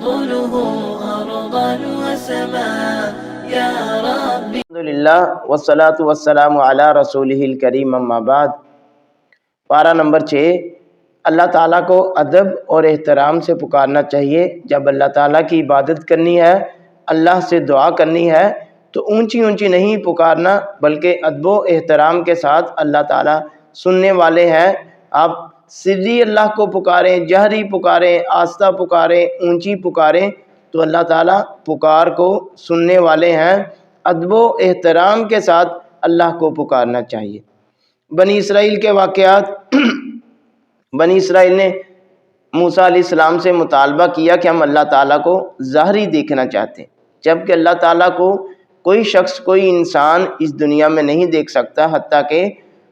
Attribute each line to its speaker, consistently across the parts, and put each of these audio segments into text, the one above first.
Speaker 1: ينقله أرضا وسماء يا ربي.
Speaker 2: الحمدللہ والصلاة والسلام علی رسولہ الکریم، اما بعد۔ پارہ نمبر 6، اللہ تعالیٰ کو ادب اور احترام سے پکارنا چاہیے۔ جب اللہ تعالیٰ کی عبادت کرنی ہے، اللہ سے دعا کرنی ہے تو اونچی اونچی نہیں پکارنا، بلکہ ادب و احترام کے ساتھ۔ اللہ تعالیٰ سننے والے ہیں، آپ سری اللہ کو پکاریں، جہری پکاریں، آہستہ پکاریں، اونچی پکاریں تو اللہ تعالیٰ پکار کو سننے والے ہیں۔ ادب و احترام کے ساتھ اللہ کو پکارنا چاہیے۔ بنی اسرائیل کے واقعات، بنی اسرائیل نے موسیٰ علیہ السلام سے مطالبہ کیا کہ ہم اللہ تعالیٰ کو ظاہری دیکھنا چاہتے ہیں، جبکہ اللہ تعالیٰ کو کوئی شخص، کوئی انسان اس دنیا میں نہیں دیکھ سکتا، حتیٰ کہ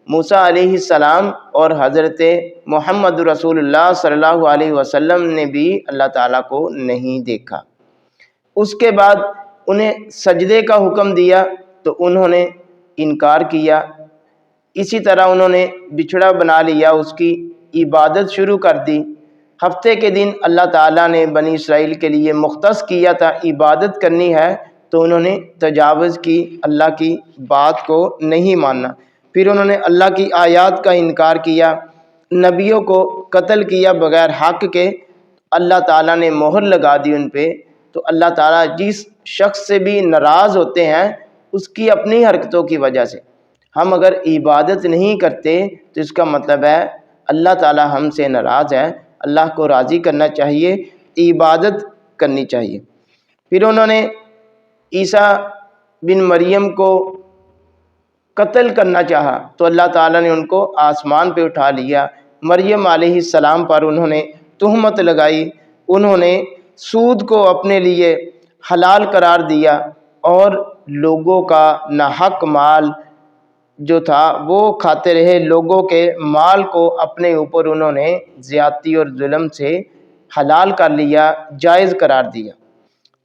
Speaker 2: موسیٰ علیہ السلام اور حضرت محمد رسول اللہ صلی اللہ علیہ وسلم نے بھی اللہ تعالیٰ کو نہیں دیکھا۔ اس کے بعد انہیں سجدے کا حکم دیا تو انہوں نے انکار کیا۔ اسی طرح انہوں نے بچھڑا بنا لیا، اس کی عبادت شروع کر دی۔ ہفتے کے دن اللہ تعالیٰ نے بنی اسرائیل کے لیے مختص کیا تھا، عبادت کرنی ہے تو انہوں نے تجاوز کی، اللہ کی بات کو نہیں ماننا۔ پھر انہوں نے اللہ کی آیات کا انکار کیا، نبیوں کو قتل کیا بغیر حق کے، اللہ تعالیٰ نے مہر لگا دی ان پہ۔ تو اللہ تعالیٰ جس شخص سے بھی ناراض ہوتے ہیں اس کی اپنی حرکتوں کی وجہ سے۔ ہم اگر عبادت نہیں کرتے تو اس کا مطلب ہے اللہ تعالیٰ ہم سے ناراض ہے۔ اللہ کو راضی کرنا چاہیے، عبادت کرنی چاہیے۔ پھر انہوں نے عیسیٰ بن مریم کو قتل کرنا چاہا تو اللہ تعالیٰ نے ان کو آسمان پہ اٹھا لیا۔ مریم علیہ السلام پر انہوں نے تہمت لگائی، انہوں نے سود کو اپنے لیے حلال قرار دیا اور لوگوں کا ناحق مال جو تھا وہ کھاتے رہے۔ لوگوں کے مال کو اپنے اوپر انہوں نے زیادتی اور ظلم سے حلال کر لیا، جائز قرار دیا۔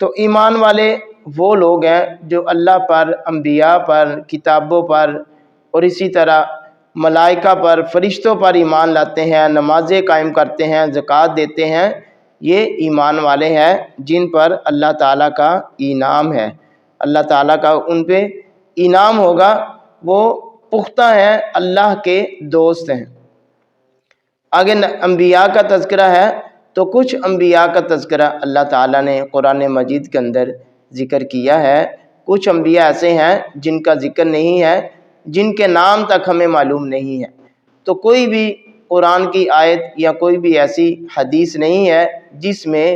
Speaker 2: تو ایمان والے وہ لوگ ہیں جو اللہ پر، انبیاء پر، کتابوں پر اور اسی طرح ملائکہ پر، فرشتوں پر ایمان لاتے ہیں، نمازیں قائم کرتے ہیں، زکوٰۃ دیتے ہیں۔ یہ ایمان والے ہیں جن پر اللہ تعالیٰ کا انعام ہے، اللہ تعالیٰ کا ان پہ انعام ہوگا، وہ پختہ ہیں، اللہ کے دوست ہیں۔ آگے انبیاء کا تذکرہ ہے تو کچھ انبیاء کا تذکرہ اللہ تعالیٰ نے قرآن مجید کے اندر ذکر کیا ہے۔ کچھ انبیاء ایسے ہیں جن کا ذکر نہیں ہے، جن کے نام تک ہمیں معلوم نہیں ہے۔ تو کوئی بھی قرآن کی آیت یا کوئی بھی ایسی حدیث نہیں ہے جس میں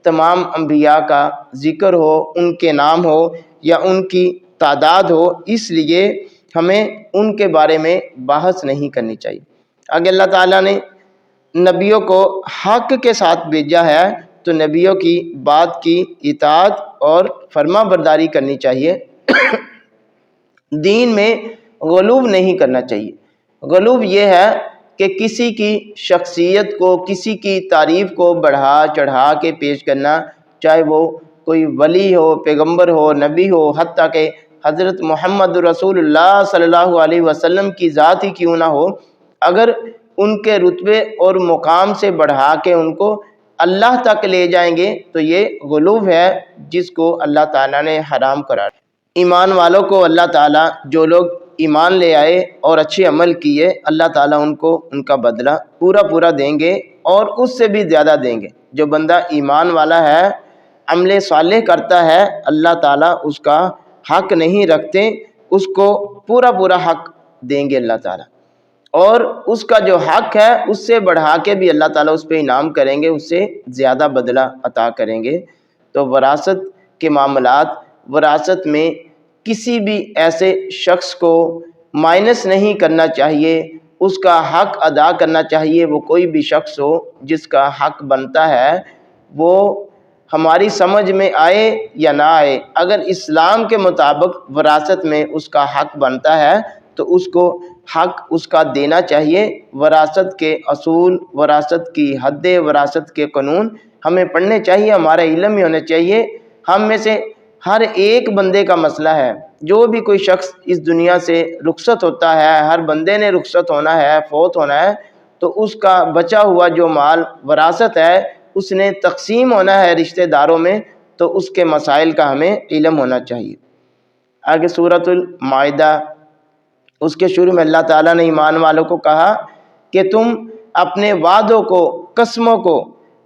Speaker 2: تمام انبیاء کا ذکر ہو، ان کے نام ہو یا ان کی تعداد ہو، اس لیے ہمیں ان کے بارے میں بحث نہیں کرنی چاہیے۔ آگے اللہ تعالیٰ نے نبیوں کو حق کے ساتھ بھیجا ہے تو نبیوں کی بات کی اطاعت اور فرما برداری کرنی چاہیے۔ دین میں غلو نہیں کرنا چاہیے۔ غلو یہ ہے کہ کسی کی شخصیت کو، کسی کی تعریف کو بڑھا چڑھا کے پیش کرنا، چاہے وہ کوئی ولی ہو، پیغمبر ہو، نبی ہو، حتیٰ کہ حضرت محمد رسول اللہ صلی اللہ علیہ وسلم کی ذات ہی کیوں نہ ہو، اگر ان کے رتبے اور مقام سے بڑھا کے ان کو اللہ تک لے جائیں گے تو یہ غلو ہے جس کو اللہ تعالیٰ نے حرام قرار دیا۔ ایمان والوں کو اللہ تعالیٰ، جو لوگ ایمان لے آئے اور اچھے عمل کیے، اللہ تعالیٰ ان کو ان کا بدلہ پورا دیں گے اور اس سے بھی زیادہ دیں گے۔ جو بندہ ایمان والا ہے، عمل صالح کرتا ہے، اللہ تعالیٰ اس کا حق نہیں رکھتے، اس کو پورا حق دیں گے اللہ تعالیٰ، اور اس کا جو حق ہے اس سے بڑھا کے بھی اللہ تعالیٰ اس پہ انعام کریں گے، اس سے زیادہ بدلہ عطا کریں گے۔ تو وراثت کے معاملات، وراثت میں کسی بھی ایسے شخص کو مائنس نہیں کرنا چاہیے، اس کا حق ادا کرنا چاہیے۔ وہ کوئی بھی شخص ہو جس کا حق بنتا ہے، وہ ہماری سمجھ میں آئے یا نہ آئے، اگر اسلام کے مطابق وراثت میں اس کا حق بنتا ہے تو اس کو حق اس کا دینا چاہیے۔ وراثت کے اصول، وراثت کی حدیں، وراثت کے قانون ہمیں پڑھنے چاہیے، ہمارا علم میں ہونا چاہیے۔ ہم میں سے ہر ایک بندے کا مسئلہ ہے، جو بھی کوئی شخص اس دنیا سے رخصت ہوتا ہے، ہر بندے نے رخصت ہونا ہے، فوت ہونا ہے، تو اس کا بچا ہوا جو مال وراثت ہے اس نے تقسیم ہونا ہے رشتہ داروں میں، تو اس کے مسائل کا ہمیں علم ہونا چاہیے۔ آگے سورۃ المائدہ، اس کے شروع میں اللہ تعالیٰ نے ایمان والوں کو کہا کہ تم اپنے وعدوں کو، قسموں کو،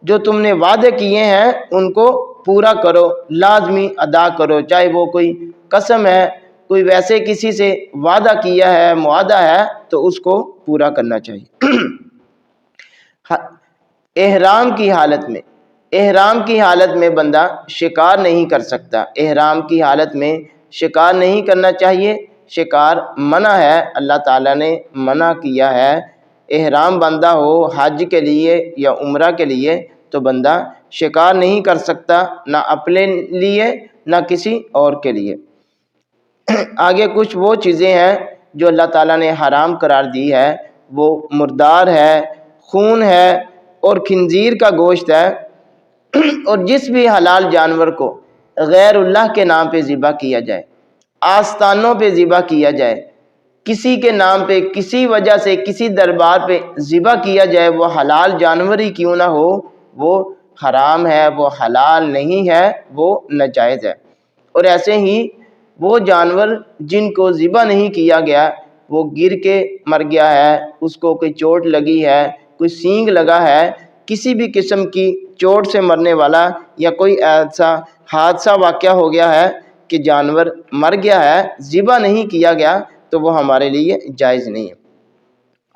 Speaker 2: جو تم نے وعدے کیے ہیں ان کو پورا کرو، لازمی ادا کرو، چاہے وہ کوئی قسم ہے، کوئی ویسے کسی سے وعدہ کیا ہے، معاہدہ ہے، تو اس کو پورا کرنا چاہیے۔ احرام کی حالت میں بندہ شکار نہیں کر سکتا، احرام کی حالت میں شکار نہیں کرنا چاہیے، شکار منع ہے، اللہ تعالیٰ نے منع کیا ہے۔ احرام بندہ ہو حج کے لیے یا عمرہ کے لیے تو بندہ شکار نہیں کر سکتا، نہ اپنے لیے نہ کسی اور کے لیے۔ آگے کچھ وہ چیزیں ہیں جو اللہ تعالیٰ نے حرام قرار دی ہے، وہ مردار ہے، خون ہے اور خنزیر کا گوشت ہے، اور جس بھی حلال جانور کو غیر اللہ کے نام پہ ذبح کیا جائے، آستانوں پہ ذبح کیا جائے، کسی کے نام پہ کسی وجہ سے کسی دربار پہ ذبح کیا جائے، وہ حلال جانور ہی کیوں نہ ہو، وہ حرام ہے، وہ حلال نہیں ہے، وہ ناجائز ہے۔ اور ایسے ہی وہ جانور جن کو ذبح نہیں کیا گیا، وہ گر کے مر گیا ہے، اس کو کوئی چوٹ لگی ہے، کوئی سینگ لگا ہے، کسی بھی قسم کی چوٹ سے مرنے والا یا کوئی ایسا حادثہ واقعہ ہو گیا ہے کہ جانور مر گیا ہے، ذبح نہیں کیا گیا، تو وہ ہمارے لیے جائز نہیں ہے۔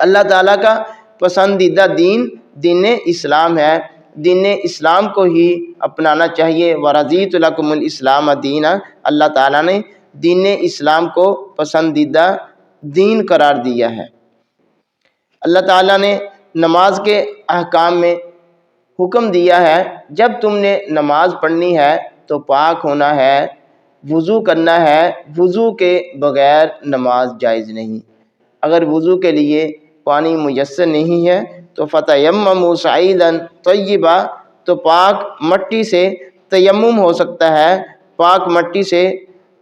Speaker 2: اللہ تعالیٰ کا پسندیدہ دین اسلام ہے، دین اسلام کو ہی اپنانا چاہیے۔ وَرَضِيتُ لَكُمُ الْإِسْلَامَ دِينًا، اللہ تعالیٰ نے دین اسلام کو پسندیدہ دین قرار دیا ہے۔ اللہ تعالیٰ نے نماز کے احکام میں حکم دیا ہے، جب تم نے نماز پڑھنی ہے تو پاک ہونا ہے، وضو کرنا ہے، وضو کے بغیر نماز جائز نہیں۔ اگر وضو کے لیے پانی میسر نہیں ہے تو فَتَيَمَّمُوا صَعِيدًا طَيِّبًا، تو پاک مٹی سے تیمم ہو سکتا ہے، پاک مٹی سے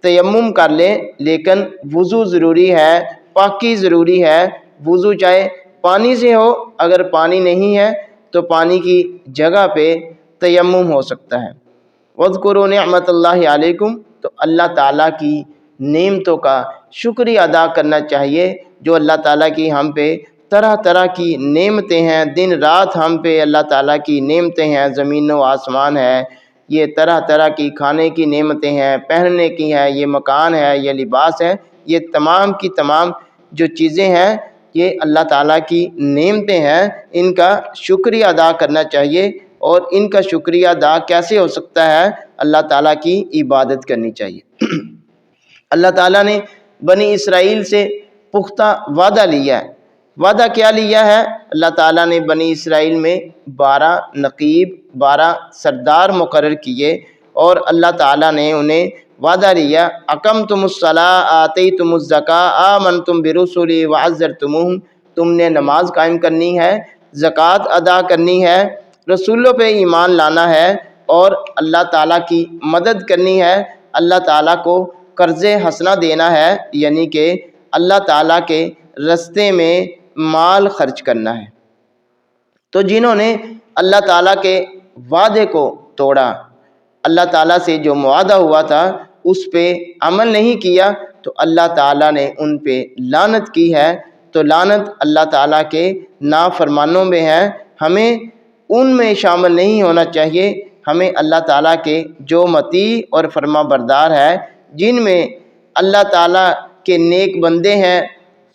Speaker 2: تیمم کر لیں، لیکن وضو ضروری ہے، پاکی ضروری ہے۔ وضو چاہے پانی سے ہو، اگر پانی نہیں ہے تو پانی کی جگہ پہ تیمم ہو سکتا ہے۔ وَاذْكُرُوا نِعْمَتَ اللَّهِ عَلَيْكُمْ، تو اللہ تعالیٰ کی نعمتوں کا شکریہ ادا کرنا چاہیے، جو اللہ تعالیٰ کی ہم پہ طرح طرح کی نعمتیں ہیں، دن رات ہم پہ اللہ تعالیٰ کی نعمتیں ہیں، زمین و آسمان ہے، یہ طرح طرح کی کھانے کی نعمتیں ہیں، پہننے کی ہیں، یہ مکان ہے، یہ لباس ہے، یہ تمام کی تمام جو چیزیں ہیں یہ اللہ تعالیٰ کی نعمتیں ہیں، ان کا شکریہ ادا کرنا چاہیے۔ اور ان کا شکریہ ادا کیسے ہو سکتا ہے؟ اللہ تعالیٰ کی عبادت کرنی چاہیے۔ اللہ تعالیٰ نے بنی اسرائیل سے پختہ وعدہ لیا ہے۔ وعدہ کیا لیا ہے؟ اللہ تعالیٰ نے بنی اسرائیل میں 12 نقیب، 12 سردار مقرر کیے، اور اللہ تعالیٰ نے انہیں وعدہ لیا، اقمتم الصلاۃ آتیتم الزکاۃ آمنتم برسلی وعزرتموہم، تم نے نماز قائم کرنی ہے، زکوٰۃ ادا کرنی ہے، رسولوں پہ ایمان لانا ہے، اور اللہ تعالیٰ کی مدد کرنی ہے، اللہ تعالیٰ کو قرض حسنہ دینا ہے، یعنی کہ اللہ تعالیٰ کے راستے میں مال خرچ کرنا ہے۔ تو جنہوں نے اللہ تعالیٰ کے وعدے کو توڑا، اللہ تعالیٰ سے جو معاہدہ ہوا تھا اس پہ عمل نہیں کیا، تو اللہ تعالیٰ نے ان پہ لعنت کی ہے۔ تو لعنت اللہ تعالیٰ کے نافرمانوں میں ہے، ہمیں ان میں شامل نہیں ہونا چاہیے۔ ہمیں اللہ تعالیٰ کے جو مطیع اور فرما بردار ہے، جن میں اللہ تعالیٰ کے نیک بندے ہیں،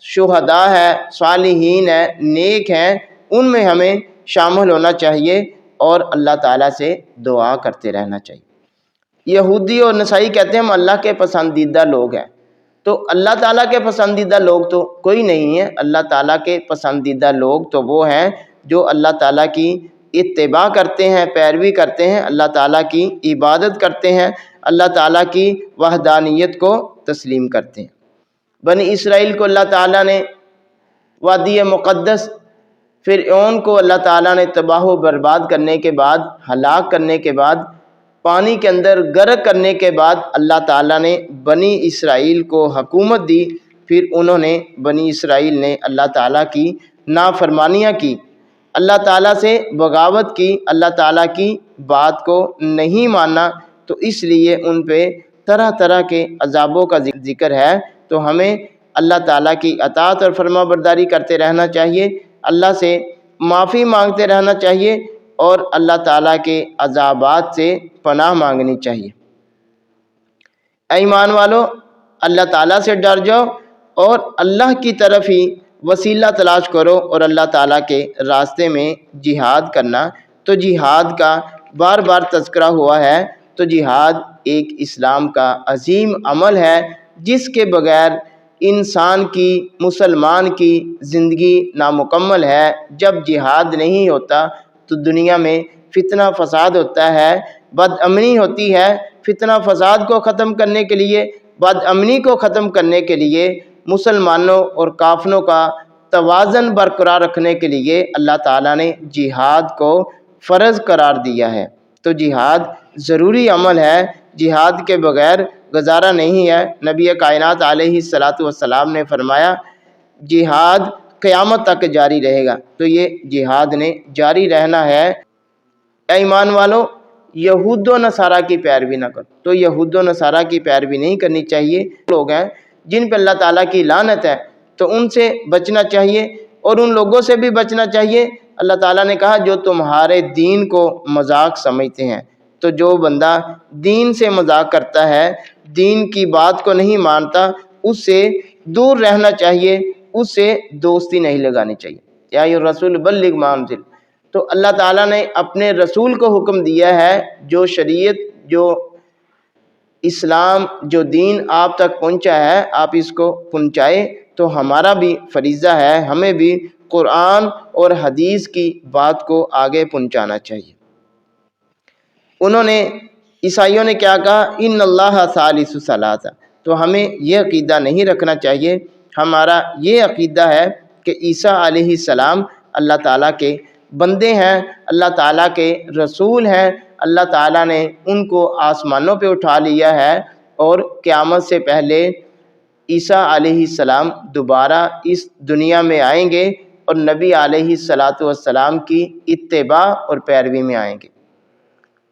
Speaker 2: شہداء ہیں، صالحین ہیں، نیک ہیں، ان میں ہمیں شامل ہونا چاہیے اور اللہ تعالیٰ سے دعا کرتے رہنا چاہیے۔ یہودی اور نصائی کہتے ہیں ہم اللہ کے پسندیدہ لوگ ہیں، تو اللہ تعالیٰ کے پسندیدہ لوگ تو کوئی نہیں ہے۔ اللہ تعالیٰ کے پسندیدہ لوگ تو وہ ہیں جو اللہ تعالیٰ کی اتباع کرتے ہیں، پیروی کرتے ہیں، اللہ تعالیٰ کی عبادت کرتے ہیں، اللہ تعالیٰ کی وحدانیت کو تسلیم کرتے ہیں۔ بنی اسرائیل کو اللہ تعالیٰ نے وادی مقدس، فرعون کو اللہ تعالیٰ نے تباہ و برباد کرنے کے بعد، ہلاک کرنے کے بعد، پانی کے اندر غرق کرنے کے بعد، اللہ تعالیٰ نے بنی اسرائیل کو حکومت دی۔ پھر انہوں نے، بنی اسرائیل نے اللہ تعالیٰ کی نافرمانیاں کی، اللہ تعالیٰ سے بغاوت کی، اللہ تعالیٰ کی بات کو نہیں مانا، تو اس لیے ان پہ طرح طرح کے عذابوں کا ذکر ہے۔ تو ہمیں اللہ تعالیٰ کی اطاعت اور فرما برداری کرتے رہنا چاہیے، اللہ سے معافی مانگتے رہنا چاہیے اور اللہ تعالیٰ کے عذابات سے پناہ مانگنی چاہیے۔ اے ایمان والو، اللہ تعالیٰ سے ڈر جاؤ اور اللہ کی طرف ہی وسیلہ تلاش کرو اور اللہ تعالیٰ کے راستے میں جہاد کرنا۔ تو جہاد کا بار بار تذکرہ ہوا ہے، تو جہاد ایک اسلام کا عظیم عمل ہے جس کے بغیر انسان کی، مسلمان کی زندگی نامکمل ہے۔ جب جہاد نہیں ہوتا تو دنیا میں فتنہ فساد ہوتا ہے، بد امنی ہوتی ہے۔ فتنہ فساد کو ختم کرنے کے لیے، بد امنی کو ختم کرنے کے لیے، مسلمانوں اور کافروں کا توازن برقرار رکھنے کے لیے اللہ تعالیٰ نے جہاد کو فرض قرار دیا ہے۔ تو جہاد ضروری عمل ہے، جہاد کے بغیر گزارا نہیں ہے۔ نبی کائنات علیہ الصلاۃ والسلام نے فرمایا جہاد قیامت تک جاری رہے گا، تو یہ جہاد نے جاری رہنا ہے۔ اے ایمان والو، یہود و نصارہ کی پیروی نہ کرو۔ تو یہود و نصارہ کی پیروی نہیں کرنی چاہیے۔ لوگ ہیں جن پہ اللہ تعالیٰ کی لعنت ہے، تو ان سے بچنا چاہیے اور ان لوگوں سے بھی بچنا چاہیے۔ اللہ تعالیٰ نے کہا جو تمہارے دین کو مذاق سمجھتے ہیں، تو جو بندہ دین سے مذاق کرتا ہے، دین کی بات کو نہیں مانتا، اس سے دور رہنا چاہیے، اس سے دوستی نہیں لگانی چاہیے۔ یا ایھا الرسول بلغ ما انزل، تو اللہ تعالیٰ نے اپنے رسول کو حکم دیا ہے جو شریعت، جو اسلام، جو دین آپ تک پہنچا ہے آپ اس کو پہنچائے۔ تو ہمارا بھی فریضہ ہے، ہمیں بھی قرآن اور حدیث کی بات کو آگے پہنچانا چاہیے۔ انہوں نے، عیسائیوں نے کیا کہا؟ ان اللہ ثالث ثلاثہ۔ تو ہمیں یہ عقیدہ نہیں رکھنا چاہیے۔ ہمارا یہ عقیدہ ہے کہ عیسیٰ علیہ السلام اللہ تعالیٰ کے بندے ہیں، اللہ تعالیٰ کے رسول ہیں۔ اللہ تعالیٰ نے ان کو آسمانوں پہ اٹھا لیا ہے اور قیامت سے پہلے عیسیٰ علیہ السلام دوبارہ اس دنیا میں آئیں گے اور نبی علیہ الصلاۃ والسلام کی اتباع اور پیروی میں آئیں گے۔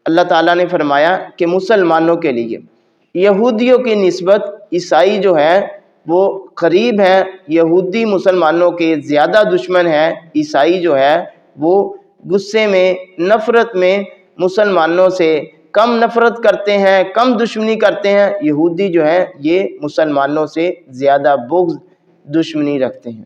Speaker 2: اللہ تعالیٰ نے فرمایا کہ مسلمانوں کے لیے یہودیوں کی نسبت عیسائی جو ہیں وہ قریب ہیں، یہودی مسلمانوں کے زیادہ دشمن ہیں، عیسائی جو ہے وہ غصے میں، نفرت میں مسلمانوں سے کم نفرت کرتے ہیں، کم دشمنی کرتے ہیں۔ یہودی جو ہیں یہ مسلمانوں سے زیادہ بغض، دشمنی رکھتے ہیں۔